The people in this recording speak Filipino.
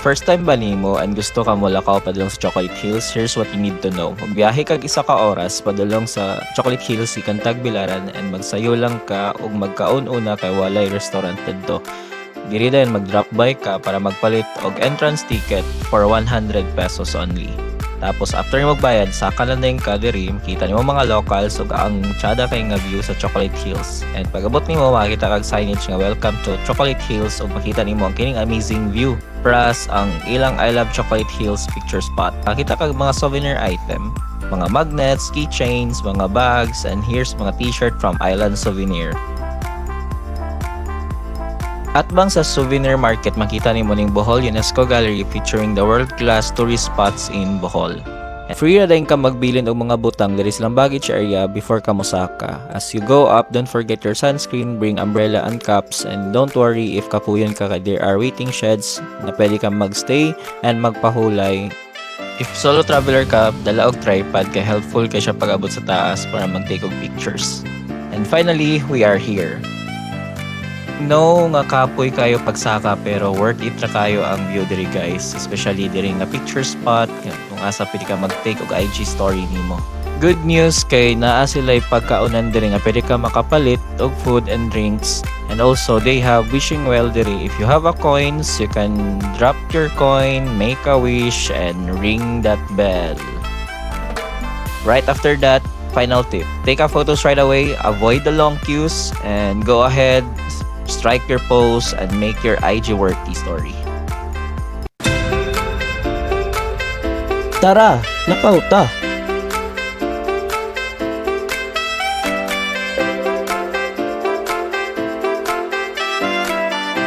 first time ba nimo and gusto ka Molacao padulong sa Chocolate Hills, here's what you need to know. Magbiyahe kag isa ka oras padulong sa Chocolate Hills ikan Tagbilaran and magsayo lang ka ug magkaon-una kay walay restaurant didto. Diri din mag-drop by ka para magpalit og entrance ticket for 100 pesos only. Tapos after mo magbayad, saka lang din ka diri, makita nimo mga locals ug ang tsada kay nga view sa Chocolate Hills. And pag-abot nimo makita kag signage nga welcome to Chocolate Hills ug makita nimo ang kining amazing view. Plus ang ilang I Love Chocolate Hills picture spot. Makita kag mga souvenir item, mga magnets, keychains, mga bags, and here's mga t-shirt from Island Souvenir. At bang sa souvenir market makita nimo ning Bohol UNESCO Gallery featuring the world-class tourist spots in Bohol. And free na din ka magbilin og mga butang diri silang baggage area before ka mosaka. As you go up, don't forget your sunscreen, bring umbrella and caps, and don't worry if kapuyan ka kay there are waiting sheds na pwede kang magstay and magpahulay. If solo traveler ka, dala og tripod kay helpful kay siya pag-abot sa taas para mag-take og pictures. And finally, we are here. No nga kapoy kayo pagsaka pero worth it ra kayo ang view diri guys, especially diri nga picture spot kung asa pwede ka mag-take og IG story nimo. Good news kay naa sila'y pagkaunan diri nga pwede ka makapalit og food and drinks, and also they have wishing well diri. If you have a coins, you can drop your coin, make a wish, and ring that bell. Right after that, final tip, take a photos right away, avoid the long queues, and go ahead, strike your pose and make your IG worthy story. Tara, napauta!